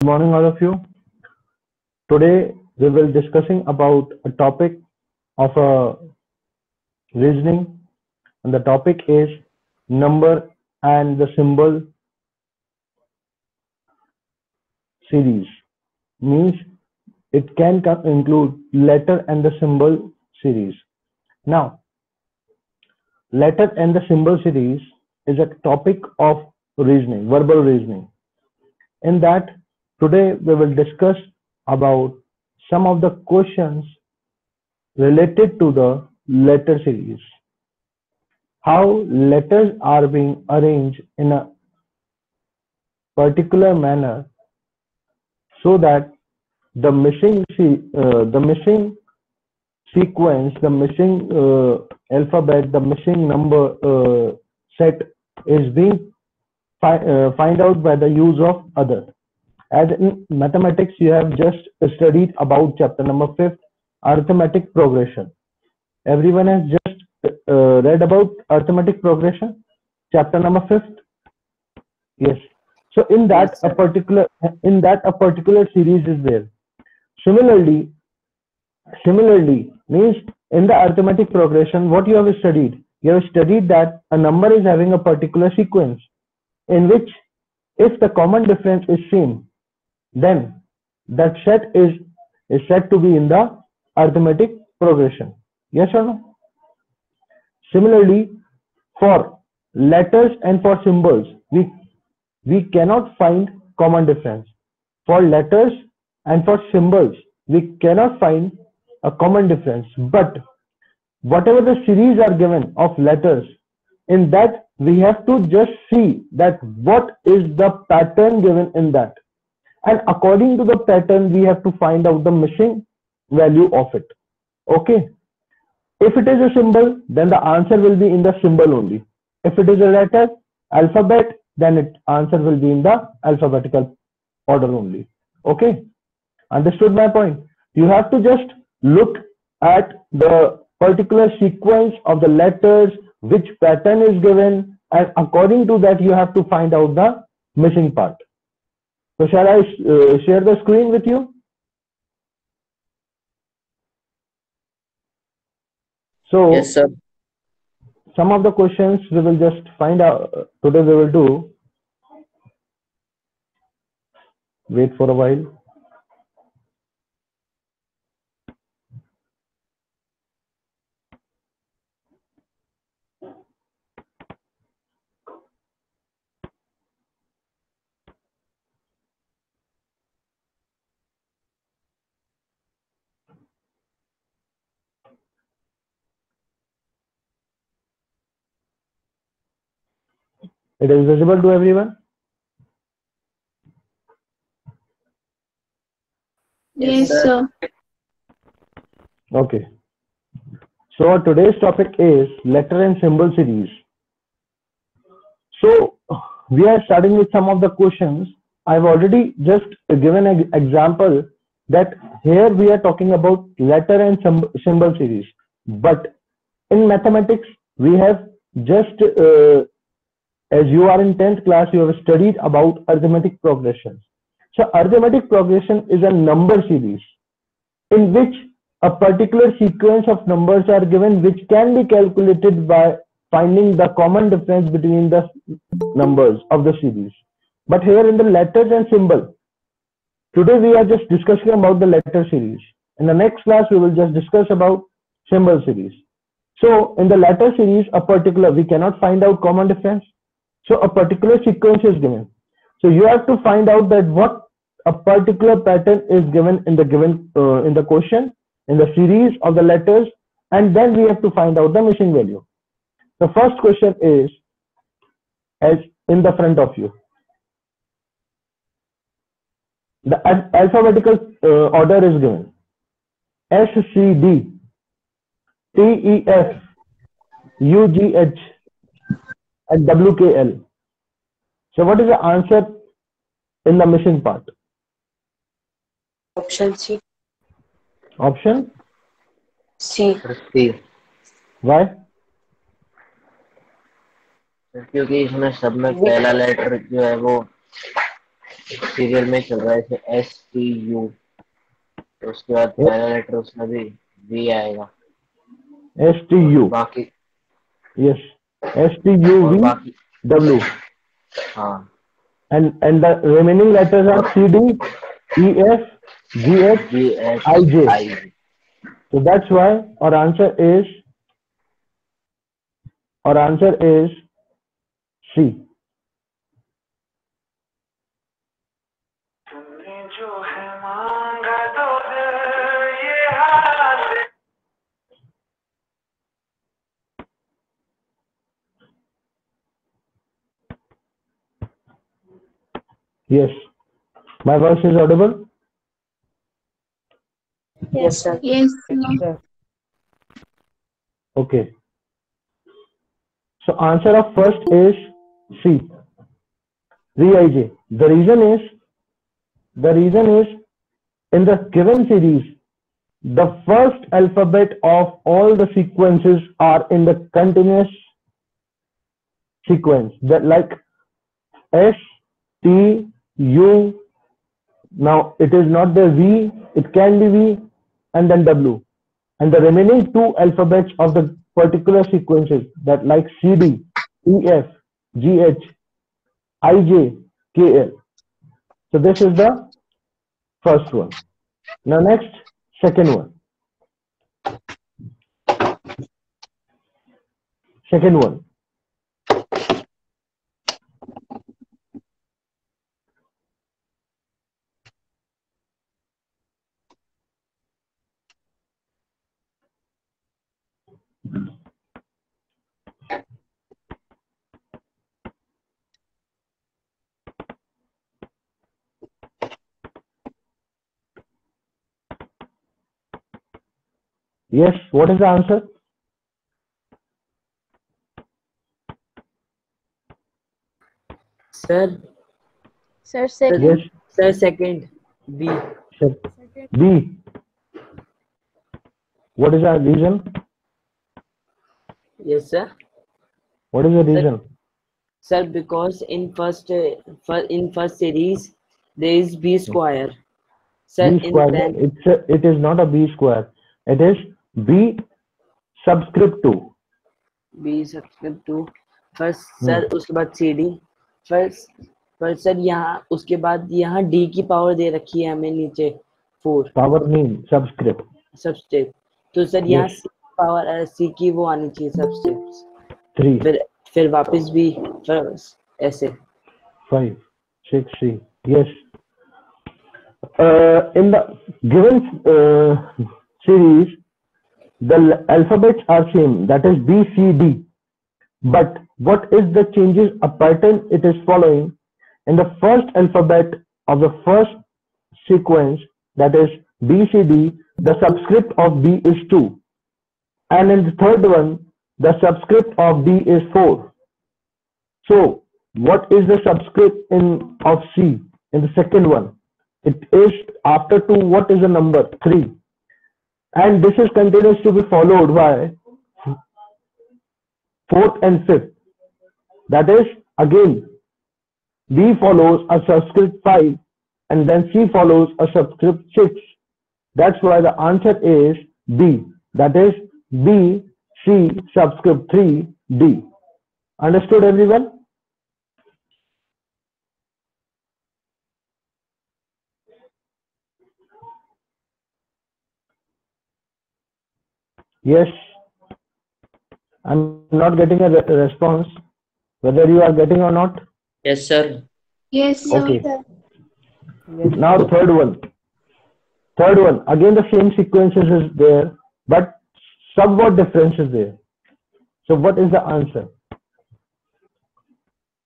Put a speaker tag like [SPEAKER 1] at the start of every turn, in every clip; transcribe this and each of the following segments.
[SPEAKER 1] Morning, all of you. Today we will discussing about a topic of reasoning, and the topic is number and the symbol series. Means it can include letter and the symbol series. Now, letter and the symbol series is a topic of reasoning, verbal reasoning. In that, today we will discuss about some of the questions related to the letter series. How letters are being arranged in a particular manner so that the missing sequence, the missing alphabet, the missing number set is being find out by the use of other. As in mathematics, you have just studied about chapter number 5, arithmetic progression. Everyone has just read about arithmetic progression, chapter number 5. Yes. So in that
[SPEAKER 2] Yes,
[SPEAKER 1] a particular series is there. Similarly means in the arithmetic progression, what you have studied? You have studied that a number is having a particular sequence in which if the common difference is same, then that set is said to be in the arithmetic progression. Yes or no? Similarly, for letters and for symbols, we cannot find common difference. For letters and for symbols, we cannot find a common difference. But whatever the series are given of letters, in that we have to just see that what is the pattern given in that. And according to the pattern, we have to find out the missing value of it. Okay. If it is a symbol, then the answer will be in the symbol only. If it is a letter, alphabet, then its answer will be in the alphabetical order only. Okay, understood my point? You have to just look at the particular sequence of the letters, which pattern is given, and according to that, you have to find out the missing part. So shall I share the screen with you? So
[SPEAKER 2] yes, sir.
[SPEAKER 1] some of the questions we will just find out today. We will do. Wait for a while. It is visible to everyone?
[SPEAKER 2] Yes,
[SPEAKER 3] Yes,
[SPEAKER 2] sir.
[SPEAKER 3] sir.
[SPEAKER 1] Okay. So today's topic is letter and symbol series. So we are starting with some of the questions. I've already just given an example that here we are talking about letter and symbol series. But in mathematics, we have just, as you are in 10th class, you have studied about arithmetic progression. So arithmetic progression is a number series in which a particular sequence of numbers are given, which can be calculated by finding the common difference between the numbers of the series. But here in the letters and symbol, today we are just discussing about the letter series. In the next class, we will just discuss about symbol series. So in the letter series, we cannot find out common difference. So a particular sequence is given. So you have to find out that what a particular pattern is given in the question, in the series of the letters, and then we have to find out the missing value. The first question is as in the front of you. The alphabetical order is given: S C D, T E F, U G H, and W K L. So what is the answer in the missing part?
[SPEAKER 2] Option C.
[SPEAKER 1] Option
[SPEAKER 2] C.
[SPEAKER 4] C.
[SPEAKER 1] Why?
[SPEAKER 4] क्योंकि इसमें सब में पहला letter जो है वो
[SPEAKER 3] serial में चल रहा है जैसे STU, तो उसके बाद पहला लेटर उसमें भी V आएगा।
[SPEAKER 1] STU.
[SPEAKER 3] बाकी
[SPEAKER 1] Yes.
[SPEAKER 3] और
[SPEAKER 1] STUV
[SPEAKER 3] बाकी
[SPEAKER 1] W.
[SPEAKER 3] हाँ,
[SPEAKER 1] And the remaining letters are
[SPEAKER 3] और
[SPEAKER 1] CD, EF, GH, IJ.
[SPEAKER 3] GHI।
[SPEAKER 1] So that's why our answer is C. Yes. My voice is audible?
[SPEAKER 2] Yes, sir.
[SPEAKER 4] Yes,
[SPEAKER 5] Sir.
[SPEAKER 1] Okay. So answer of first is C. VIJ. The reason is in the given series, the first alphabet of all the sequences are in the continuous sequence, that like S, T, U. Now it is not the V, it can be V, and then W. And the remaining two alphabets of the particular sequences, that like CD, EF, GH, IJ, KL. So this is the first one. Now next, second one. Second one. Yes, what is the answer?
[SPEAKER 5] Sir.
[SPEAKER 4] sir. Second.
[SPEAKER 1] Yes,
[SPEAKER 5] Sir, second. B.
[SPEAKER 1] sir. B. What is the reason?
[SPEAKER 5] Yes, sir.
[SPEAKER 1] What is the reason?
[SPEAKER 5] Sir, because in first series there is B square. Sir,
[SPEAKER 1] B square. It is not a B square. It is B subscript 2.
[SPEAKER 5] B subscript 2. First sir उसके बाद CD. first sir यहाँ उसके बाद यहाँ D की power दे रखी है हमें नीचे 4
[SPEAKER 1] Power mean subscript.
[SPEAKER 5] सबस्क्रिप्ट. तो सर यहाँ
[SPEAKER 1] Yes.
[SPEAKER 5] C पावर C की वो आनी चाहिए सबस्क्रिप्ट.
[SPEAKER 1] 3,
[SPEAKER 5] फिर वापस भी ऐसे
[SPEAKER 1] 5, 6, 3. Yes. In the given series, the alphabets are same. That is B, C, D. But what is the changes? A pattern it is following. In the first alphabet of the first sequence, that is B, C, D, the subscript of B is 2. And in the third one, the subscript of D is 4. So what is the subscript of C in the second one? It is after 2, what is the number? 3. And this is continues to be followed by 4th and 5th. That is again B follows a subscript 5 and then C follows a subscript 6. That's why the answer is B. That is B, C, subscript 3, D. Understood everyone? Yes. I'm not getting a response. Whether you are getting or not?
[SPEAKER 5] Yes, sir.
[SPEAKER 4] Yes, sir.
[SPEAKER 1] Okay. Now third one. Third one. Again the same sequences is there, but somewhat difference is there. So what is the answer?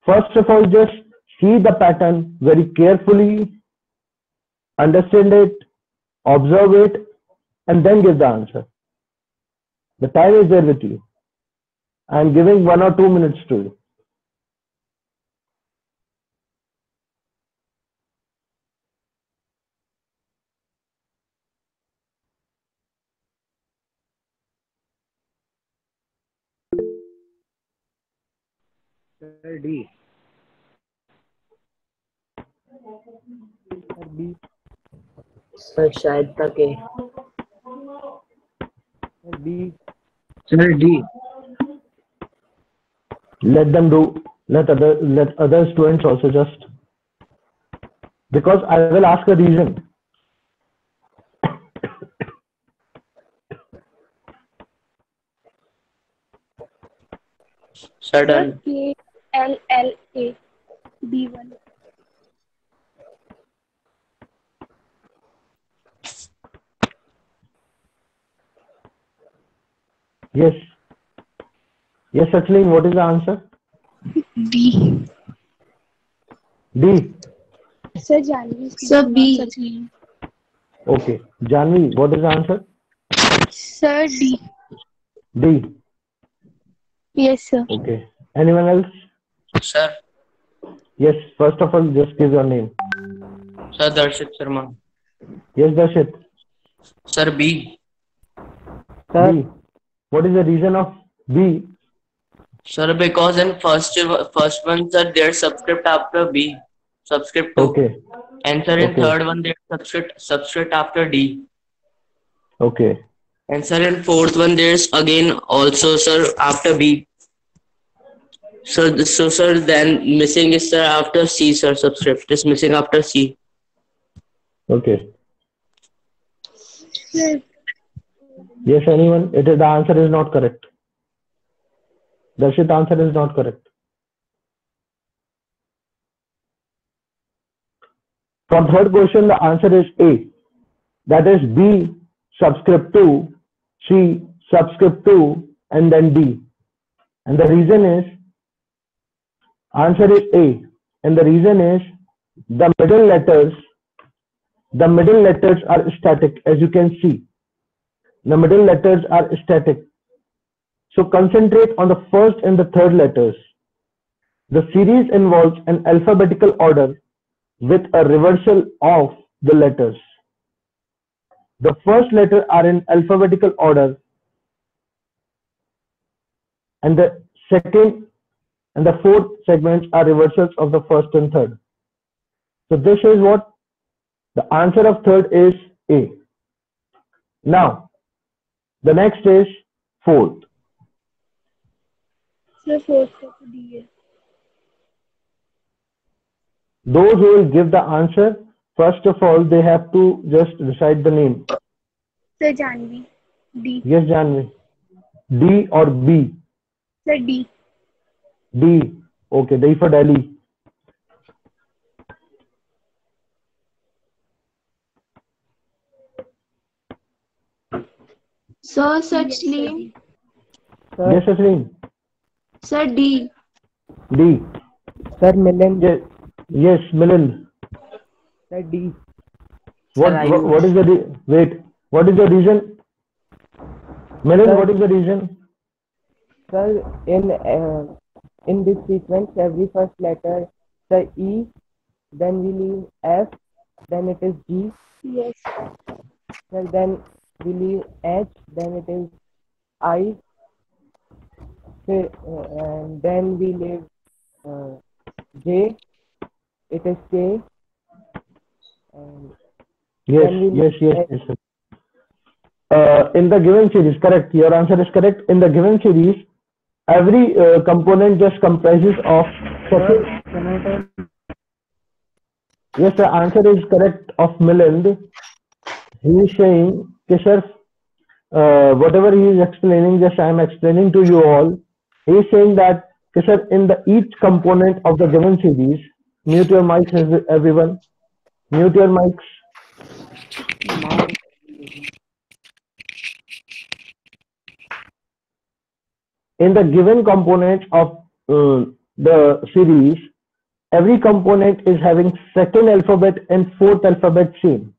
[SPEAKER 1] First of all, just see the pattern very carefully, understand it, observe it, and then give the answer. The time is there with you. I am giving 1 or 2 minutes to you.
[SPEAKER 3] Sir, D.
[SPEAKER 1] Sir, B.
[SPEAKER 5] Sir शायद तक है।
[SPEAKER 1] Sir, B.
[SPEAKER 3] Sir, D.
[SPEAKER 1] Let them do. Let other students also just, because I will ask a reason.
[SPEAKER 3] Sir, done.
[SPEAKER 4] KLLA B1.
[SPEAKER 1] Yes. Yes, Sachin, what is the answer?
[SPEAKER 4] D.
[SPEAKER 1] D.
[SPEAKER 4] Sir Janvi. Sir B.
[SPEAKER 1] Okay. Janvi, what is the answer?
[SPEAKER 4] Sir D.
[SPEAKER 1] D.
[SPEAKER 4] Yes, sir.
[SPEAKER 1] Okay. Anyone else?
[SPEAKER 3] Sir,
[SPEAKER 1] Yes. First of all, just give your name.
[SPEAKER 3] Sir, Darshit Sharma.
[SPEAKER 1] Yes, Darshit.
[SPEAKER 3] Sir, B.
[SPEAKER 1] B. What is the reason of B?
[SPEAKER 3] Sir, because in first one, sir, there's subscript after B, subscript 2.
[SPEAKER 1] Okay.
[SPEAKER 3] And sir, in
[SPEAKER 1] Okay.
[SPEAKER 3] third one, there's subscript after D.
[SPEAKER 1] Okay.
[SPEAKER 3] And sir, in fourth one, there's again also, sir, after B. So sir, then missing is, sir, after C, sir, subscript is missing after C.
[SPEAKER 1] Okay.
[SPEAKER 4] Sir.
[SPEAKER 1] Yes, anyone? The answer is not correct. Darshit, answer is not correct. For third question, the answer is A. That is B subscript 2, C subscript 2, and then D. And the reason is, answer is A. And the reason is, the middle letters are static, as you can see. The middle letters are static. So concentrate on the first and the third letters. The series involves an alphabetical order with a reversal of the letters. The first letter are in alphabetical order, and the second and the fourth segments are reversals of the first and third. So this is what the answer of third is A. Now, the next is fourth.
[SPEAKER 4] Sir fourth D.
[SPEAKER 1] Those who will give the answer, first of all, they have to just recite the name.
[SPEAKER 4] Sir Janvi. D.
[SPEAKER 1] Yes, Janvi. D or B?
[SPEAKER 4] Sir D.
[SPEAKER 1] D. Okay, D for Delhi.
[SPEAKER 2] Sir Sachin.
[SPEAKER 1] Yes, Ashwin.
[SPEAKER 2] Sir D.
[SPEAKER 1] D.
[SPEAKER 5] Sir Milan.
[SPEAKER 1] Yes, Milind.
[SPEAKER 5] Sir D.
[SPEAKER 1] What is the wait? What is the reason? Milind, what is the reason?
[SPEAKER 5] Sir, in this sequence, every first letter, the E, then we leave F, then it is G.
[SPEAKER 4] Yes.
[SPEAKER 5] Sir, then we leave H, then it is I. And then we leave J, it is K. And
[SPEAKER 1] Yes. In the given series, correct. Your answer is correct. In the given series, every component just comprises of second. Yes, the answer is correct of Milind. He is saying, sir, whatever he is explaining, just I am explaining to you all. He is saying that, sir, in each component of the given series, mute your mics, everyone. Mute your mics. In the given component of the series, every component is having second alphabet and fourth alphabet chain.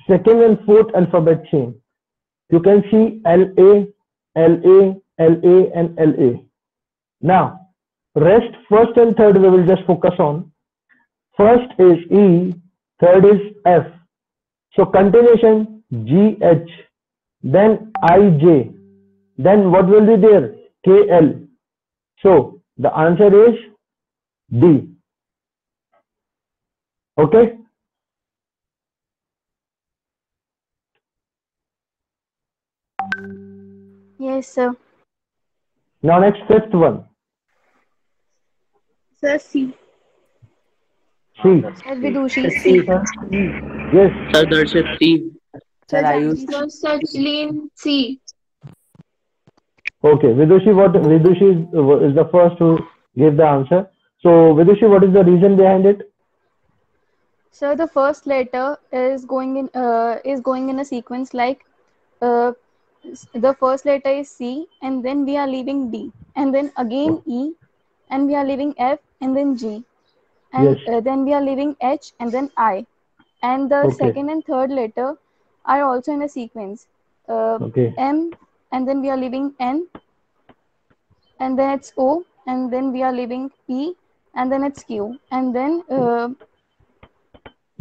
[SPEAKER 1] Second and fourth alphabet chain. You can see LA, LA, LA, and LA. Now, rest first and third we will just focus on. First is E, third is F. So continuation GH, then IJ, then what will be there? KL. So the answer is D. Okay.
[SPEAKER 2] Yes, sir.
[SPEAKER 1] Now next, fifth one.
[SPEAKER 4] Sir, C.
[SPEAKER 1] C.
[SPEAKER 2] Sir Vidushi,
[SPEAKER 5] C.
[SPEAKER 1] Yes.
[SPEAKER 3] Sir Darshit, C.
[SPEAKER 5] Sir
[SPEAKER 4] Sir,
[SPEAKER 5] Ayush.
[SPEAKER 4] Janvi.
[SPEAKER 2] Sir Sachin, C.
[SPEAKER 1] Okay. Vidushi is the first to give the answer. So Vidushi, what is the reason behind it?
[SPEAKER 6] So the first letter is going in a sequence like uh, the first letter is C, and then we are leaving D, and then again E, and we are leaving F, and then G, and
[SPEAKER 1] Yes.
[SPEAKER 6] then we are leaving H, and then I, and the
[SPEAKER 1] Okay.
[SPEAKER 6] second and third letter are also in a sequence.
[SPEAKER 1] Okay.
[SPEAKER 6] M, and then we are leaving N, and then it's O, and then we are leaving P, and then it's Q, and then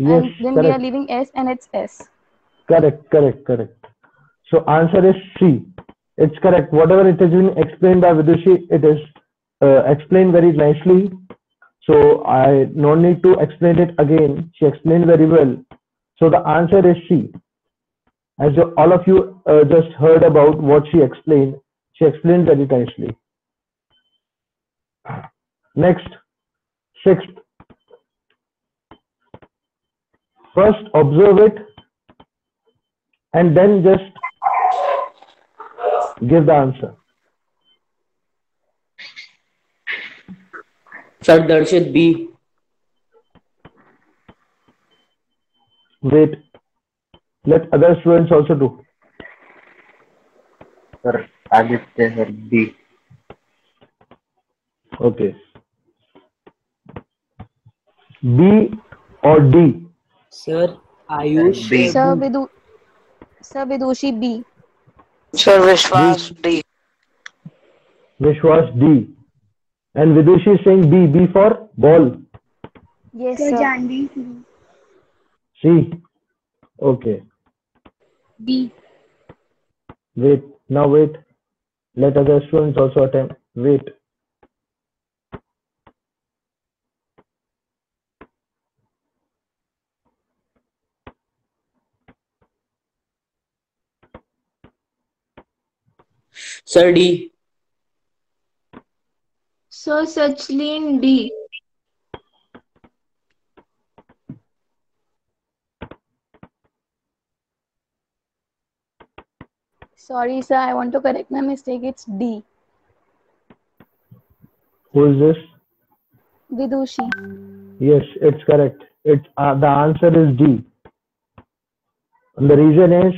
[SPEAKER 1] Yes.
[SPEAKER 6] we are
[SPEAKER 1] Correct.
[SPEAKER 6] leaving S, and it's S.
[SPEAKER 1] Correct. So answer is C. It's correct. Whatever it has been explained by Vidushi, it is explained very nicely. So I no need to explain it again. She explained very well. So the answer is C. As all of you just heard about what she explained very nicely. Next, sixth. First observe it and then just give the answer.
[SPEAKER 3] Sir Darshit, B.
[SPEAKER 1] Wait. Let other students also do.
[SPEAKER 7] Sir Aditya, sir B.
[SPEAKER 1] Okay. B or D?
[SPEAKER 5] Sir Ayush.
[SPEAKER 7] B.
[SPEAKER 6] Sir Vidushi, B.
[SPEAKER 8] Sir Vishwas, D.
[SPEAKER 1] Vishwas, D. And Vidushi is saying B. B for ball.
[SPEAKER 6] Yes,
[SPEAKER 4] Sir,
[SPEAKER 6] sir.
[SPEAKER 4] Janvi.
[SPEAKER 1] C. Okay.
[SPEAKER 4] D.
[SPEAKER 1] Wait. Now wait. Let other students also attempt. Wait.
[SPEAKER 3] Sir D.
[SPEAKER 2] Sir Sachin, D.
[SPEAKER 6] Sorry, sir. I want to correct my mistake. It's D.
[SPEAKER 1] Who is this?
[SPEAKER 6] Vidushi.
[SPEAKER 1] Yes, it's correct. It's the answer is D. And the reason is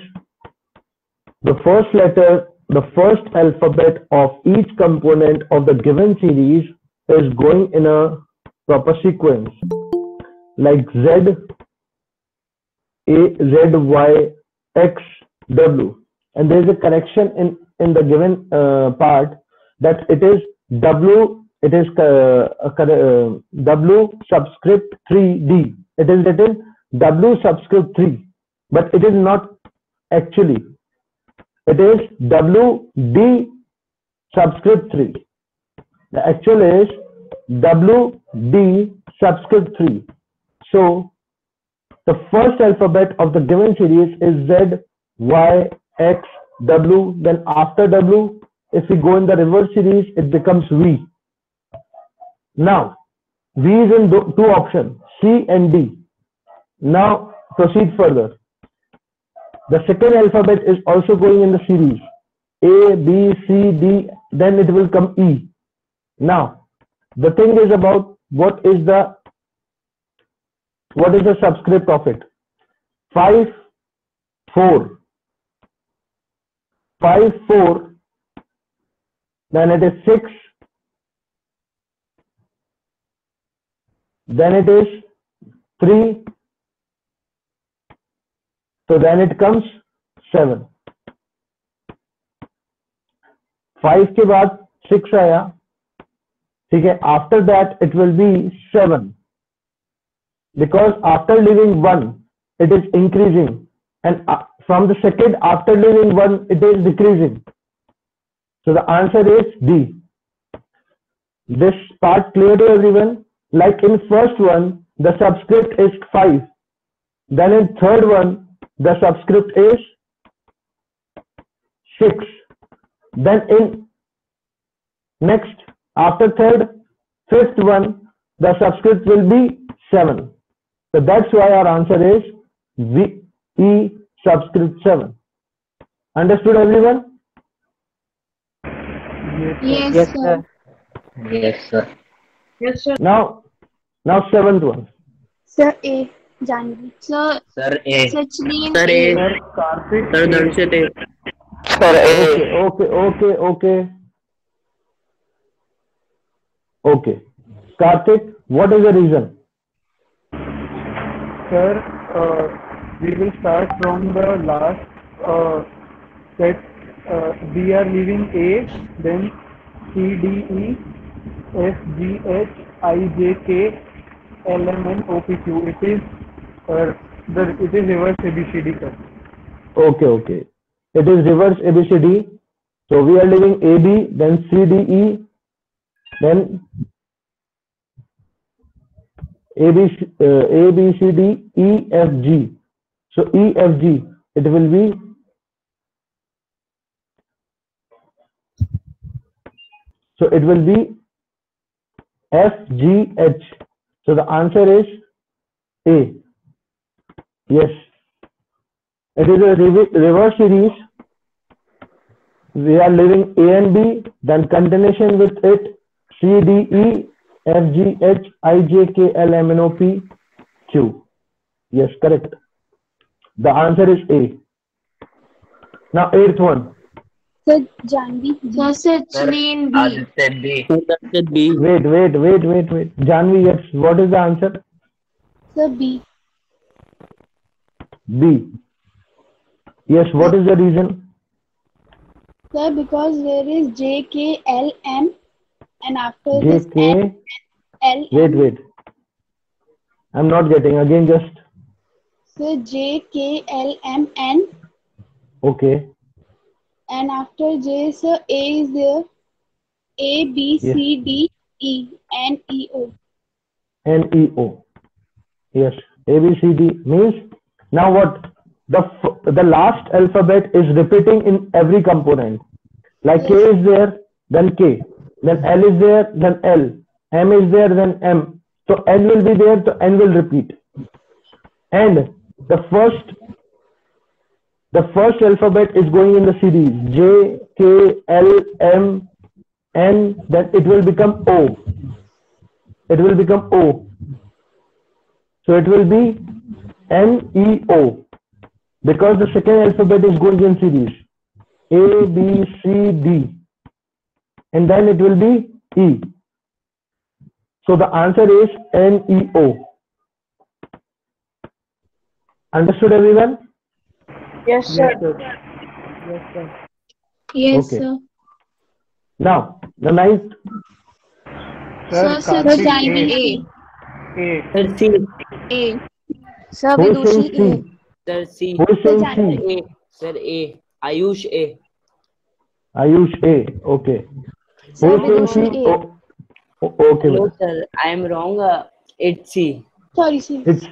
[SPEAKER 1] the first letter, the first alphabet of each component of the given series is going in a proper sequence, like Z, A, Z, Y, X, W. And there is a correction in the given part that it is W. It is W subscript 3D. It is written W subscript 3, but it is not actually. It is WD subscript 3. The actual is WD subscript 3. So the first alphabet of the given series is Z, Y, X, W. Then after W, if we go in the reverse series, it becomes V. Now, V is in two options, C and D. Now, proceed further. The second alphabet is also going in the series. A, B, C, D, then it will come E. Now, the thing is about what is the subscript of it? 5, 4. 5, 4, then it is 6, then it is 3, so then it comes 7. 5 के बाद 6 आया, ठीक है. After that it will be 7, because after leaving 1 it is increasing, and from the second after leaving 1 it is decreasing. So the answer is D. This part clear to everyone? Like in first one, the subscript is 5. Then in third one, the subscript is 6. Then in next, after third, fifth one, the subscript will be 7. So that's why our answer is E subscript 7. Understood, everyone?
[SPEAKER 2] Yes,
[SPEAKER 5] Yes,
[SPEAKER 2] sir.
[SPEAKER 5] sir.
[SPEAKER 7] Yes, sir.
[SPEAKER 1] Now seventh one.
[SPEAKER 6] Sir A. Janvi.
[SPEAKER 2] Sir,
[SPEAKER 3] Sir A.
[SPEAKER 2] Sachin
[SPEAKER 3] Sir
[SPEAKER 2] A.
[SPEAKER 3] A.
[SPEAKER 1] Sir Karthik.
[SPEAKER 3] Sir Darshit A.
[SPEAKER 8] Sir A.
[SPEAKER 1] Okay. Karthik, what is the reason?
[SPEAKER 9] Sir, we will start from the last set. We are leaving A, then C, D, E, F, G, H, I, J, K, L, M, N, O, P, Q. It is reverse ABCD, sir.
[SPEAKER 1] Okay. It is reverse ABCD. So we are leaving AB, then C, D, E, then A, B, C, D, E, F, G. So E, F, G, it will be F, G, H. So the answer is A. Yes. It is a reverse series. We are leaving A and B, then continuation with it, C, D, E, F, G, H, I, J, K, L, M, N, O, P, Q. Yes, correct. The answer is A. Now eighth one.
[SPEAKER 6] Sir Janvi.
[SPEAKER 2] Sir, Sachin B.
[SPEAKER 7] Aditya B.
[SPEAKER 3] Sir Darshit B.
[SPEAKER 1] Wait. Janvi, yes. What is the answer?
[SPEAKER 6] Sir B.
[SPEAKER 1] B. Yes, what is the reason?
[SPEAKER 6] Sir, because there is J, K, L, M, and after
[SPEAKER 1] J,
[SPEAKER 6] this
[SPEAKER 1] K.
[SPEAKER 6] L, M.
[SPEAKER 1] Wait. I'm not getting. Again, just.
[SPEAKER 6] Sir, J, K, L, M, N,
[SPEAKER 1] Okay.
[SPEAKER 6] and after J, sir, A is there. A, B,
[SPEAKER 1] Yes.
[SPEAKER 6] C, D, E, N, E, O.
[SPEAKER 1] N, E, O. Yes. A, B, C, D means now what? The last alphabet is repeating in every component. Like K is there, then K. Then L is there, then L. M is there, then M. So N will be there, so N will repeat. And the first alphabet is going in the series J, K, L, M, N. Then it will become O. So it will be N, E, O. Because the second alphabet is going in series A, B, C, D, and then it will be E. So the answer is N, E, O. Understood, everyone?
[SPEAKER 8] Yes, sir.
[SPEAKER 2] Yes,
[SPEAKER 1] Okay.
[SPEAKER 2] sir.
[SPEAKER 1] Now the ninth.
[SPEAKER 2] Sir,
[SPEAKER 9] Karthik
[SPEAKER 2] Sachin A.
[SPEAKER 9] A.
[SPEAKER 5] Sir C.
[SPEAKER 2] A.
[SPEAKER 6] Sir
[SPEAKER 1] Who is
[SPEAKER 6] Vidushi
[SPEAKER 1] saying C?
[SPEAKER 5] Sir C.
[SPEAKER 1] Who is saying
[SPEAKER 6] Sir
[SPEAKER 1] C?
[SPEAKER 5] A. Sir A. Ayush A.
[SPEAKER 1] Ayush A. Okay.
[SPEAKER 6] Sir
[SPEAKER 1] Who is saying
[SPEAKER 6] Vidushi
[SPEAKER 1] C?
[SPEAKER 6] A.
[SPEAKER 1] Okay.
[SPEAKER 5] No,
[SPEAKER 1] Beta.
[SPEAKER 5] sir. I am wrong. It's C.
[SPEAKER 6] Sorry, sir.
[SPEAKER 1] It's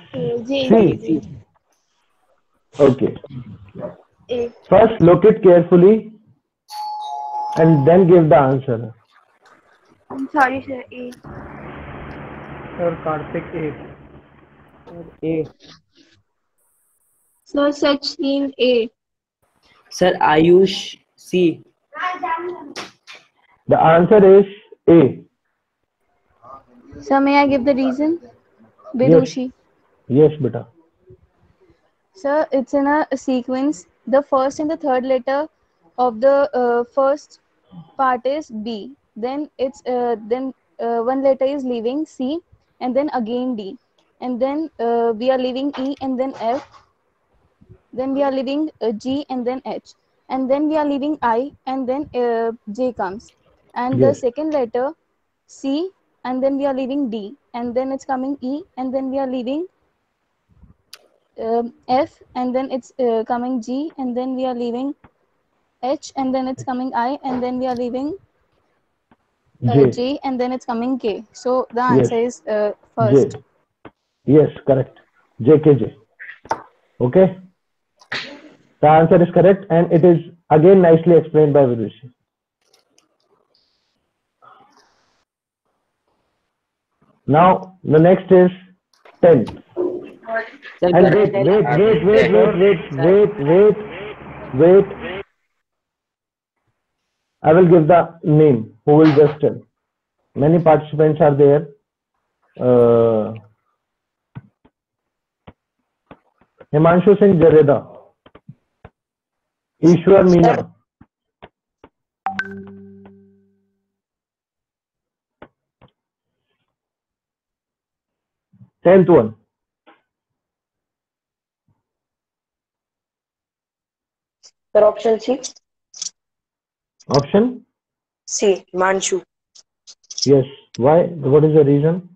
[SPEAKER 6] J.
[SPEAKER 1] C. Okay.
[SPEAKER 6] A.
[SPEAKER 1] First, look it carefully and then give the answer.
[SPEAKER 6] I'm sorry, sir. A.
[SPEAKER 9] Sir Karthik A.
[SPEAKER 5] A.
[SPEAKER 2] Sir, Sachin A.
[SPEAKER 5] Sir Ayush C.
[SPEAKER 1] The answer is A.
[SPEAKER 6] Sir, may I give the reason? Vidushi.
[SPEAKER 1] Yes, beta.
[SPEAKER 6] Sir, it's in a sequence. The first and the third letter of the first part is B. Then one letter is leaving C, and then again D, and then we are leaving E, and then F. Then we are leaving G, and then H, and then we are leaving I, and then J comes, and the
[SPEAKER 1] Yes.
[SPEAKER 6] second letter C, and then we are leaving D, and then it's coming E, and then we are leaving F, and then it's coming G, and then we are leaving H, and then it's coming I, and then we are leaving
[SPEAKER 1] J.
[SPEAKER 6] J, and then it's coming K. So the
[SPEAKER 1] Yes.
[SPEAKER 6] answer is first.
[SPEAKER 1] J. Yes, correct. JKJ. Okay. The answer is correct, and it is again nicely explained by Vidushi. Now the next is 10.
[SPEAKER 5] Sir,
[SPEAKER 1] And
[SPEAKER 5] can I
[SPEAKER 1] wait,
[SPEAKER 5] tell?
[SPEAKER 1] wait. I will give the name. Who will just tell? Many participants are there. Himanshu Singh Jareda, Ishwar Meena, 10th one.
[SPEAKER 8] Sir, option C.
[SPEAKER 1] Option?
[SPEAKER 8] C. Manshu.
[SPEAKER 1] Yes. Why? What is the reason?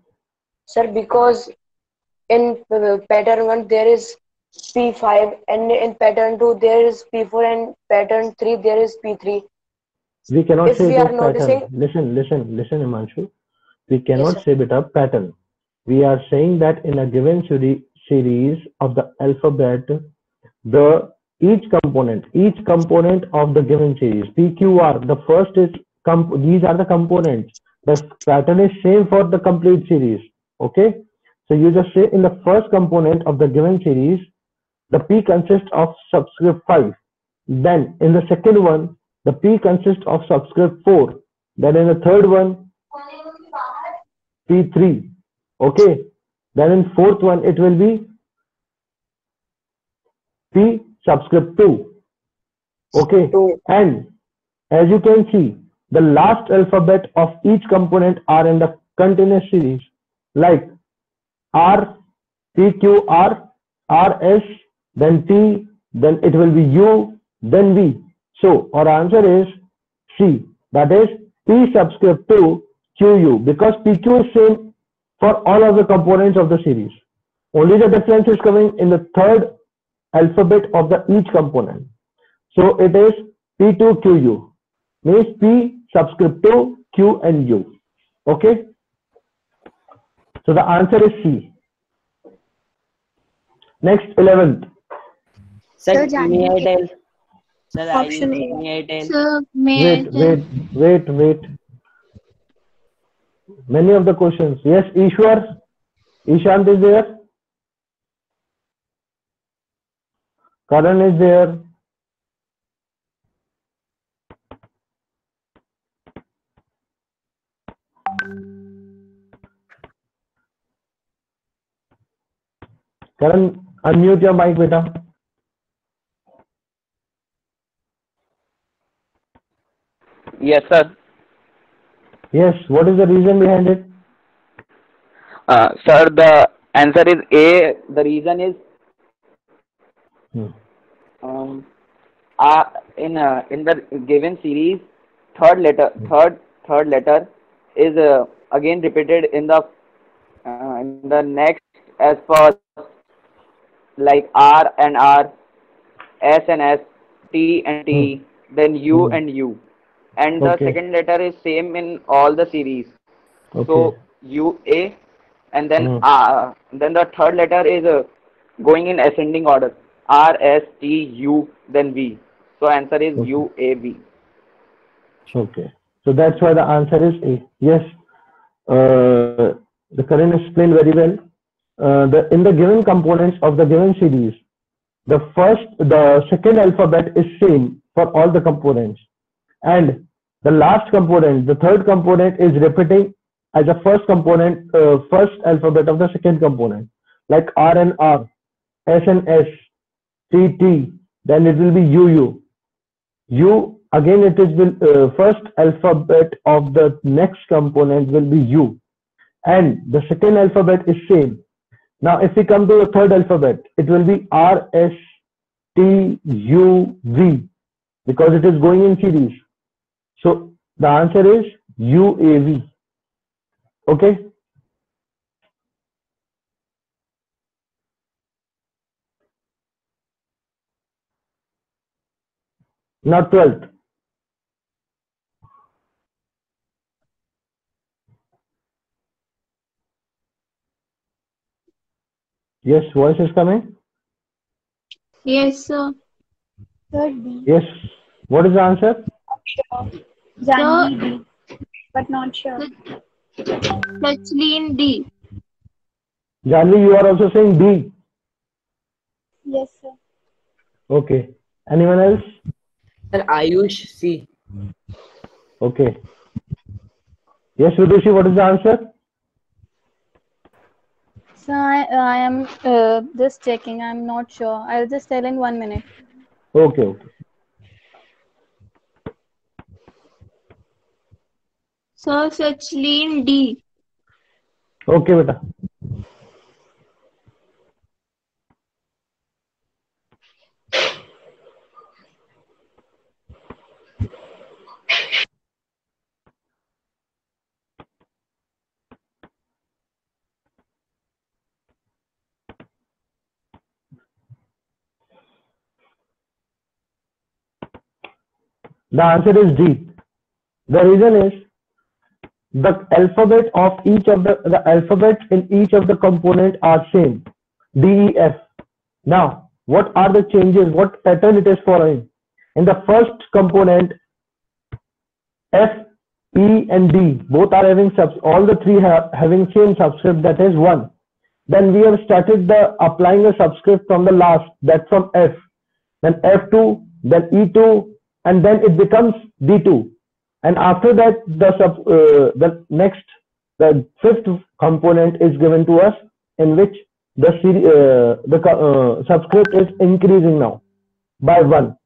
[SPEAKER 8] Sir, because in pattern 1 there is P5 and in pattern 2 there is P4 and pattern 3 there is P3.
[SPEAKER 1] We cannot
[SPEAKER 8] If
[SPEAKER 1] say
[SPEAKER 8] we
[SPEAKER 1] it
[SPEAKER 8] are
[SPEAKER 1] is
[SPEAKER 8] noticing,
[SPEAKER 1] pattern. Listen, Himanshu. We
[SPEAKER 8] yes,
[SPEAKER 1] cannot
[SPEAKER 8] sir.
[SPEAKER 1] say it a pattern. We are saying that in a given series of the alphabet, each component of the given series, PQR, the first is these are the components. The pattern is same for the complete series. Okay, so you just say in the first component of the given series, the P consists of subscript 5. Then in the second one, the P consists of subscript 4. Then in the third one, P3. Okay. Then in fourth one, it will be P subscript 2. Okay.
[SPEAKER 8] 2.
[SPEAKER 1] And as you can see, the last alphabet of each component are in the continuous series, like R, P, Q, R, R, S, then T, then it will be U, then V. So our answer is C. That is P subscript to QU, because PQ is same for all of the components of the series. Only the difference is coming in the third alphabet of the each component. So it is P2QU, means P subscript to Q and U. Okay. So the answer is C. Next, 11th.
[SPEAKER 5] Sir,
[SPEAKER 2] Sir,
[SPEAKER 5] may I tell? Sir,
[SPEAKER 2] option
[SPEAKER 5] may
[SPEAKER 2] A.
[SPEAKER 5] I tell?
[SPEAKER 2] Sir, may I tell?
[SPEAKER 1] Wait. Many of the questions. Yes, Ishwar. Ishant is there. Karan is there. Karan, unmute your mic, beta.
[SPEAKER 10] Yes, sir.
[SPEAKER 1] Yes, what is the reason behind it?
[SPEAKER 10] Sir, the answer is A. The reason is um, in the given series, third letter is again repeated in the next as for like R and R, S and S, T and T, then U and U, and the
[SPEAKER 1] Okay.
[SPEAKER 10] second letter is same in all the series.
[SPEAKER 1] Okay.
[SPEAKER 10] So U A, and then the third letter is going in ascending order. R S T U then V. So answer is
[SPEAKER 1] Okay.
[SPEAKER 10] U A V.
[SPEAKER 1] Okay. So that's why the answer is A. Yes. The Karan explained very well. In the given components of the given series, the second alphabet is same for all the components, and the last component, the third component, is repeating as a first component, first alphabet of the second component, like R and R, S and S, T T. Then it will be U. U again, it is first alphabet of the next component will be U, and the second alphabet is same. Now, if we come to the third alphabet, it will be R S T U V, because it is going in series. So the answer is UAV. Okay. Now 12th. Yes, voice is coming.
[SPEAKER 2] Yes, sir.
[SPEAKER 4] Sir, D.
[SPEAKER 1] Yes. What is the answer?
[SPEAKER 4] Janvi D. But not sure.
[SPEAKER 2] Sachin D.
[SPEAKER 1] Janvi, you are also saying D.
[SPEAKER 4] Yes, sir.
[SPEAKER 1] Okay. Anyone else?
[SPEAKER 5] Sir, Ayush C.
[SPEAKER 1] Okay. Yes, Vidushi, what is the answer?
[SPEAKER 6] So I am just checking. I'm not sure. I'll just tell in 1 minute.
[SPEAKER 1] Okay, okay.
[SPEAKER 2] Sir, Sachin D.
[SPEAKER 1] Okay, beta. The answer is D. The reason is the alphabet of each of the alphabets in each of the component are same. D, E, F. Now, what are the changes? What pattern it is following? In the first component, F, E, and D both are having all the three having same subscript, that is 1. Then we have started applying a subscript from the last, that's from F. Then F2, then E2, and then it becomes D2. And after that, the fifth component is given to us, in which the subscript is increasing now by 1.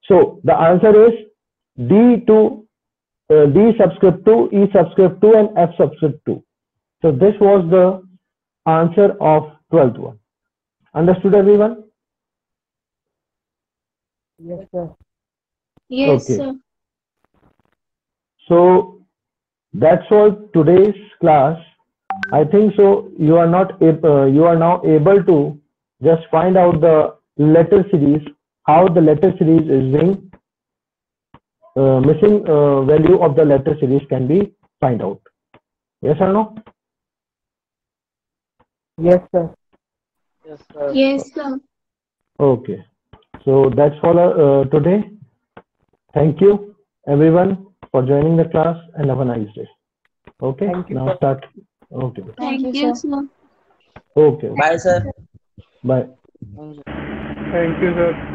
[SPEAKER 1] So the answer is D2, D subscript 2, E subscript 2, and F subscript 2. So this was the answer of 12th one. Understood, everyone?
[SPEAKER 5] Yes, sir.
[SPEAKER 2] Yes,
[SPEAKER 1] Okay.
[SPEAKER 2] sir.
[SPEAKER 1] So that's all today's class. I think so. You are now able to just find out the letter series, how the letter series is being missing value of the letter series can be find out. Yes or no?
[SPEAKER 5] Yes, sir. Yes, sir.
[SPEAKER 2] Yes, sir.
[SPEAKER 1] Okay. So that's all today. Thank you everyone for joining the class, and have a nice day. Okay.
[SPEAKER 5] Thank you,
[SPEAKER 1] Now
[SPEAKER 5] sir.
[SPEAKER 1] start. Okay.
[SPEAKER 2] Thank you, sir.
[SPEAKER 1] Okay.
[SPEAKER 10] Bye, sir.
[SPEAKER 1] Bye.
[SPEAKER 9] Thank you, sir.